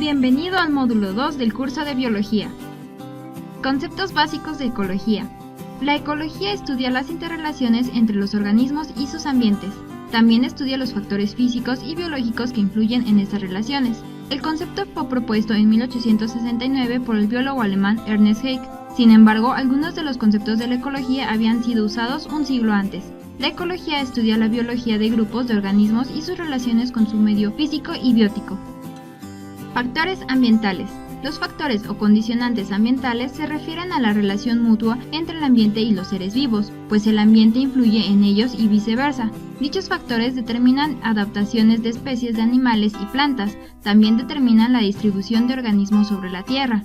Bienvenido al módulo 2 del curso de Biología. Conceptos básicos de ecología. La ecología estudia las interrelaciones entre los organismos y sus ambientes. También estudia los factores físicos y biológicos que influyen en estas relaciones. El concepto fue propuesto en 1869 por el biólogo alemán Ernst Haeckel. Sin embargo, algunos de los conceptos de la ecología habían sido usados un siglo antes. La ecología estudia la biología de grupos de organismos y sus relaciones con su medio físico y biótico. Factores ambientales. Los factores o condicionantes ambientales se refieren a la relación mutua entre el ambiente y los seres vivos, pues el ambiente influye en ellos y viceversa. Dichos factores determinan adaptaciones de especies de animales y plantas, también determinan la distribución de organismos sobre la Tierra.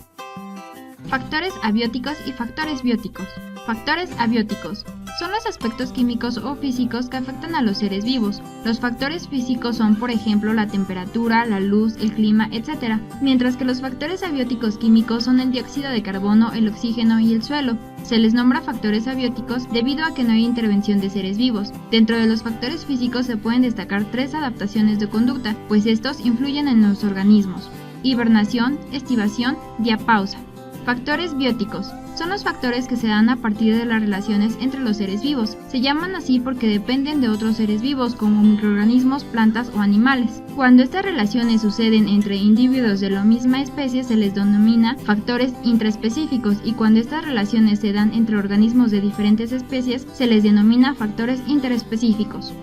Factores abióticos y factores bióticos. Factores abióticos son los aspectos químicos o físicos que afectan a los seres vivos. Los factores físicos son, por ejemplo, la temperatura, la luz, el clima, etc. Mientras que los factores abióticos químicos son el dióxido de carbono, el oxígeno y el suelo. Se les nombra factores abióticos debido a que no hay intervención de seres vivos. Dentro de los factores físicos se pueden destacar 3 adaptaciones de conducta, pues estos influyen en los organismos: hibernación, estivación, diapausa. Factores bióticos son los factores que se dan a partir de las relaciones entre los seres vivos. Se llaman así porque dependen de otros seres vivos como microorganismos, plantas o animales. Cuando estas relaciones suceden entre individuos de la misma especie se les denomina factores intraespecíficos, y cuando estas relaciones se dan entre organismos de diferentes especies se les denomina factores interespecíficos.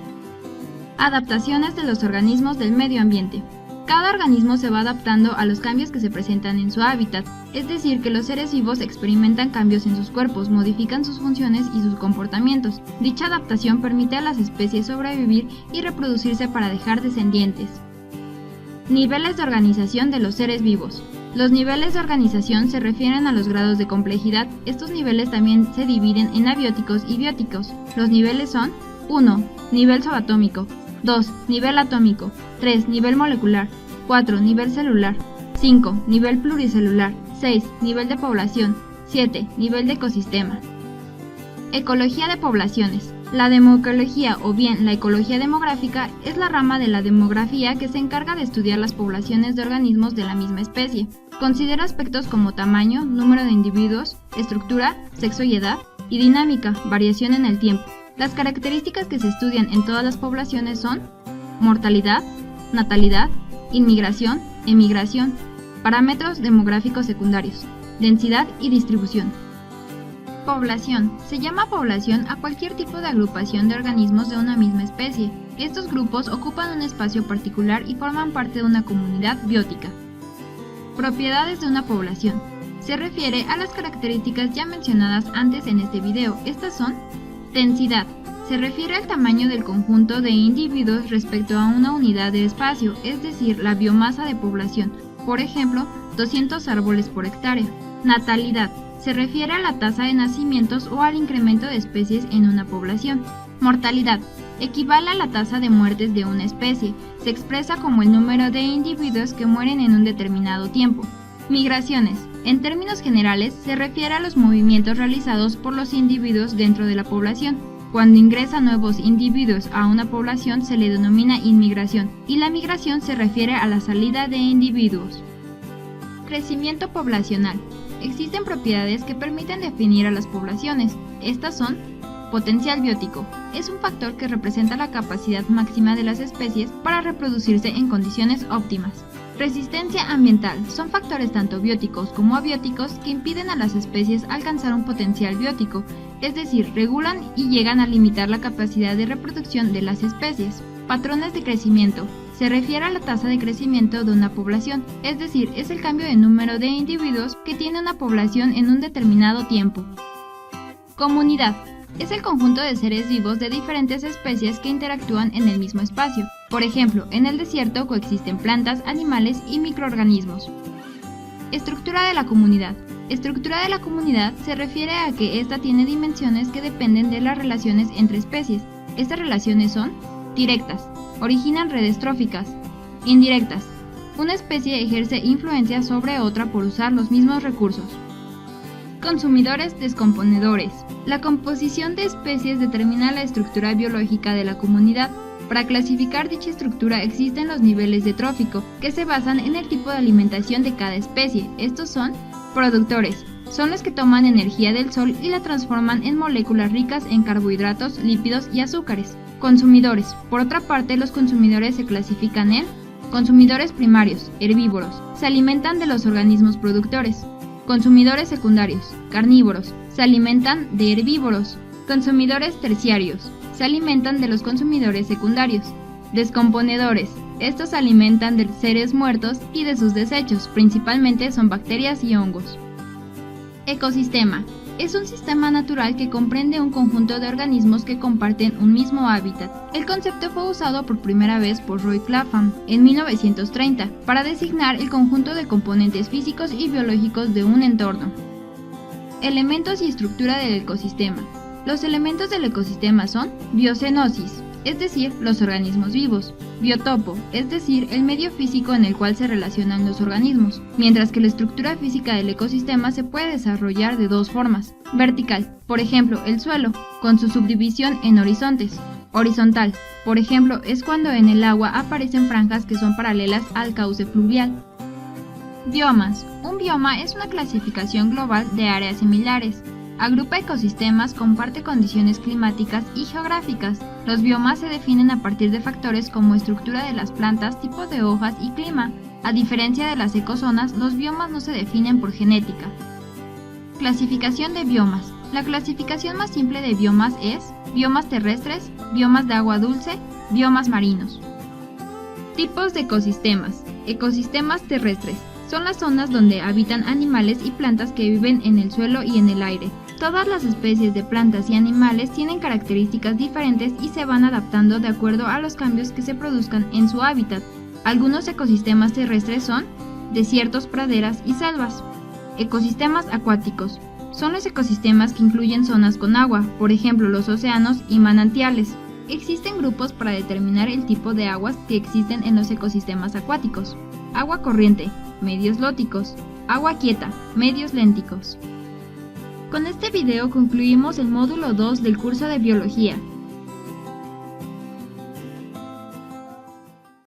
Adaptaciones de los organismos del medio ambiente. Cada organismo se va adaptando a los cambios que se presentan en su hábitat, es decir, que los seres vivos experimentan cambios en sus cuerpos, modifican sus funciones y sus comportamientos. Dicha adaptación permite a las especies sobrevivir y reproducirse para dejar descendientes. Niveles de organización de los seres vivos. Los niveles de organización se refieren a los grados de complejidad. Estos niveles también se dividen en abióticos y bióticos. Los niveles son: 1. Nivel subatómico. 2. Nivel atómico. 3. Nivel molecular. 4. Nivel celular. 5. Nivel pluricelular. 6. Nivel de población. 7. Nivel de ecosistema. Ecología de poblaciones. La demoecología, o bien la ecología demográfica, es la rama de la demografía que se encarga de estudiar las poblaciones de organismos de la misma especie. Considera aspectos como tamaño, número de individuos, estructura, sexo y edad, y dinámica, variación en el tiempo. Las características que se estudian en todas las poblaciones son: mortalidad, natalidad, inmigración, emigración, parámetros demográficos secundarios, densidad y distribución. Población. Se llama población a cualquier tipo de agrupación de organismos de una misma especie. Estos grupos ocupan un espacio particular y forman parte de una comunidad biótica. Propiedades de una población. Se refiere a las características ya mencionadas antes en este video. Estas son: densidad. Se refiere al tamaño del conjunto de individuos respecto a una unidad de espacio, es decir, la biomasa de población, por ejemplo, 200 árboles por hectárea. Natalidad. Se refiere a la tasa de nacimientos o al incremento de especies en una población. Mortalidad. Equivale a la tasa de muertes de una especie. Se expresa como el número de individuos que mueren en un determinado tiempo. Migraciones. En términos generales, se refiere a los movimientos realizados por los individuos dentro de la población. Cuando ingresan nuevos individuos a una población se le denomina inmigración, y la migración se refiere a la salida de individuos. Crecimiento poblacional. Existen propiedades que permiten definir a las poblaciones. Estas son: potencial biótico. Es un factor que representa la capacidad máxima de las especies para reproducirse en condiciones óptimas. Resistencia ambiental. Son factores tanto bióticos como abióticos que impiden a las especies alcanzar un potencial biótico, es decir, regulan y llegan a limitar la capacidad de reproducción de las especies. Patrones de crecimiento. Se refiere a la tasa de crecimiento de una población, es decir, es el cambio de número de individuos que tiene una población en un determinado tiempo. Comunidad. Es el conjunto de seres vivos de diferentes especies que interactúan en el mismo espacio. Por ejemplo, en el desierto coexisten plantas, animales y microorganismos. Estructura de la comunidad. Estructura de la comunidad se refiere a que ésta tiene dimensiones que dependen de las relaciones entre especies. Estas relaciones son: directas, originan redes tróficas; indirectas, una especie ejerce influencia sobre otra por usar los mismos recursos. Consumidores descomponedores. La composición de especies determina la estructura biológica de la comunidad. Para clasificar dicha estructura existen los niveles de trófico, que se basan en el tipo de alimentación de cada especie. Estos son productores. Son los que toman energía del sol y la transforman en moléculas ricas en carbohidratos, lípidos y azúcares. Consumidores. Por otra parte, los consumidores se clasifican en consumidores primarios, herbívoros. Se alimentan de los organismos productores. Consumidores secundarios, carnívoros, se alimentan de herbívoros. Consumidores terciarios, se alimentan de los consumidores secundarios. Descomponedores, estos se alimentan de seres muertos y de sus desechos, principalmente son bacterias y hongos. Ecosistema, es un sistema natural que comprende un conjunto de organismos que comparten un mismo hábitat. El concepto fue usado por primera vez por Roy Clapham en 1930 para designar el conjunto de componentes físicos y biológicos de un entorno. Elementos y estructura del ecosistema. Los elementos del ecosistema son biocenosis, es decir, los organismos vivos, biotopo, es decir, el medio físico en el cual se relacionan los organismos, mientras que la estructura física del ecosistema se puede desarrollar de dos formas. Vertical, por ejemplo, el suelo, con su subdivisión en horizontes. Horizontal, por ejemplo, es cuando en el agua aparecen franjas que son paralelas al cauce fluvial. Biomas. Un bioma es una clasificación global de áreas similares. Agrupa ecosistemas, comparte condiciones climáticas y geográficas. Los biomas se definen a partir de factores como estructura de las plantas, tipo de hojas y clima. A diferencia de las ecozonas, los biomas no se definen por genética. Clasificación de biomas. La clasificación más simple de biomas es biomas terrestres, biomas de agua dulce, biomas marinos. Tipos de ecosistemas. Ecosistemas terrestres. Son las zonas donde habitan animales y plantas que viven en el suelo y en el aire. Todas las especies de plantas y animales tienen características diferentes y se van adaptando de acuerdo a los cambios que se produzcan en su hábitat. Algunos ecosistemas terrestres son desiertos, praderas y selvas. Ecosistemas acuáticos. Son los ecosistemas que incluyen zonas con agua, por ejemplo los océanos y manantiales. Existen grupos para determinar el tipo de aguas que existen en los ecosistemas acuáticos. Agua corriente, medios lóticos. Agua quieta, medios lénticos. Con este video concluimos el módulo 2 del curso de Biología.